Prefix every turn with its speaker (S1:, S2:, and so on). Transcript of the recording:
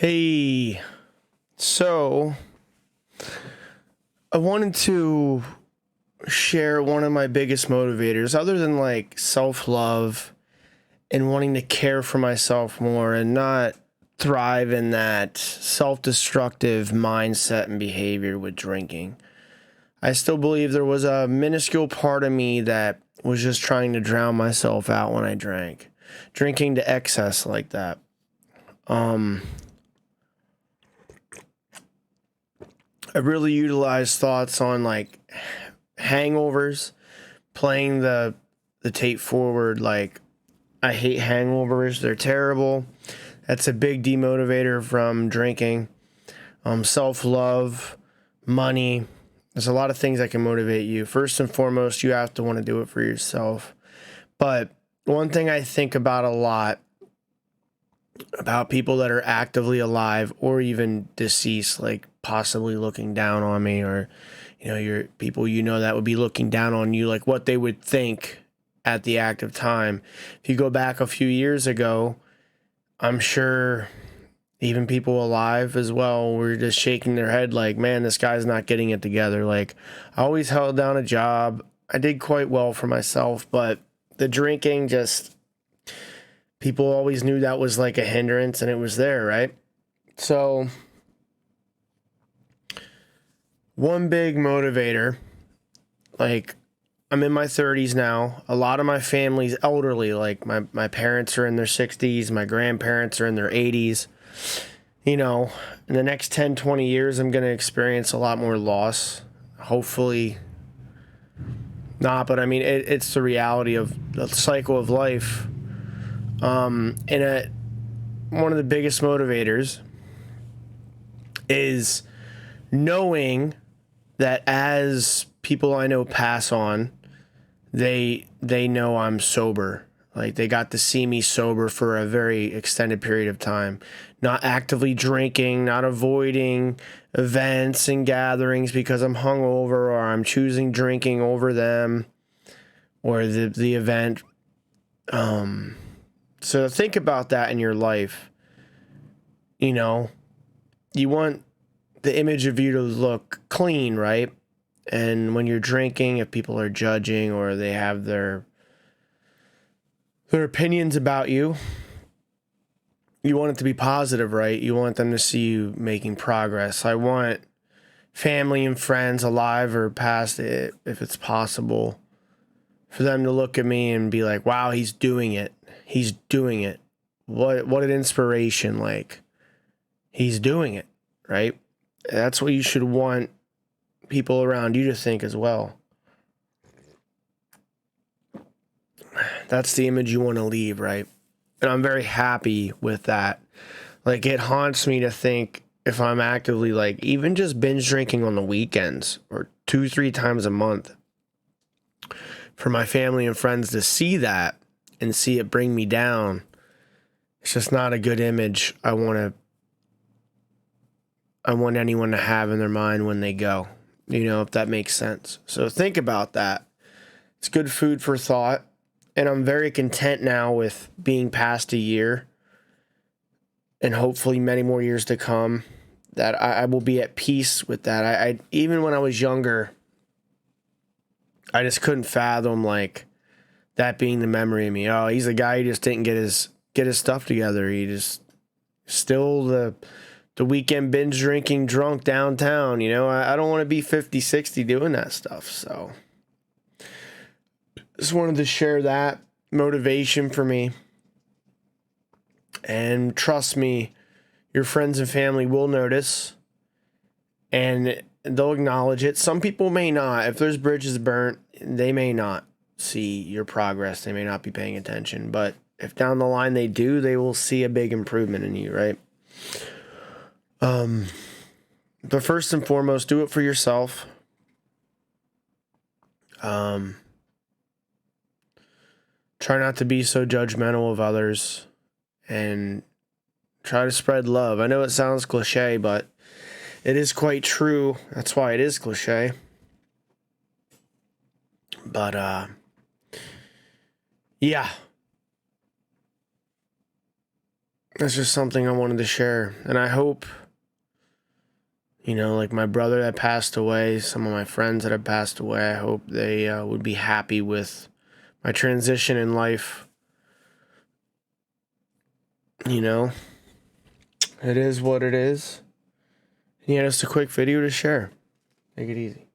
S1: Hey, so I wanted to share one of my biggest motivators, other than like self love and wanting to care for myself more and not thrive in that self destructive mindset and behavior with drinking. I still believe there was a minuscule part of me that was just trying to drown myself out when I drank, drinking to excess like that. Um, I really utilized thoughts on like hangovers, playing the tape forward like I hate hangovers, they're terrible. That's a big demotivator from drinking. Self-love, money. There's a lot of things that can motivate you. First and foremost, you have to want to do it for yourself. But one thing I think about a lot about people that are actively alive or even deceased, like possibly looking down on me, or your people that would be looking down on you, like what they would think at the active time. If you go back a few years ago, I'm sure even people alive as well were just shaking their head like, man, this guy's not getting it together. Like, I always held down a job. I did quite well for myself, but the drinking just, people always knew that was like a hindrance, and it was there, right? So one big motivator, like, I'm in my 30s now. A lot of my family's elderly. Like, my parents are in their 60s. My grandparents are in their 80s. In the next 10, 20 years, I'm going to experience a lot more loss. Hopefully not, but I mean, it's the reality of the cycle of life. One of the biggest motivators is knowing that as people I know pass on, they know I'm sober. Like, they got to see me sober for a very extended period of time, not actively drinking, not avoiding events and gatherings because I'm hungover, or I'm choosing drinking over them or the event. So think about that in your life. You want the image of you to look clean, right? And when you're drinking, if people are judging or they have their opinions about you, you want it to be positive, right? You want them to see you making progress. I want family and friends, alive or past it, if it's possible, for them to look at me and be like, wow, he's doing it. He's doing it. What an inspiration. Like, he's doing it, right? That's what you should want people around you to think as well. That's the image you want to leave, right? And I'm very happy with that. Like, it haunts me to think, if I'm actively, like, even just binge drinking on the weekends or 2-3 times a month, for my family and friends to see that and see it bring me down, it's just not a good image I want anyone to have in their mind when they go, if that makes sense. So think about that. It's good food for thought. And I'm very content now with being past a year, and hopefully many more years to come, that I will be at peace with that. I even when I was younger, I just couldn't fathom, like, that being the memory of me. Oh, he's a guy who just didn't get his stuff together. He just still the weekend binge drinking drunk downtown. I don't want to be 50, 60 doing that stuff. So just wanted to share that motivation for me. And trust me, your friends and family will notice, and they'll acknowledge it. Some people may not. If there's bridges burnt, they may not see your progress. They may not be paying attention. But if down the line they do, they will see a big improvement in you, right? But first and foremost, do it for yourself. Try not to be so judgmental of others, and try to spread love. I know it sounds cliche, but it is quite true. That's why it is cliche. But yeah. that's just something I wanted to share. And I hope, like my brother that passed away, some of my friends that have passed away, I hope they would be happy with my transition in life. It is what it is. Yeah, just a quick video to share. Take it easy.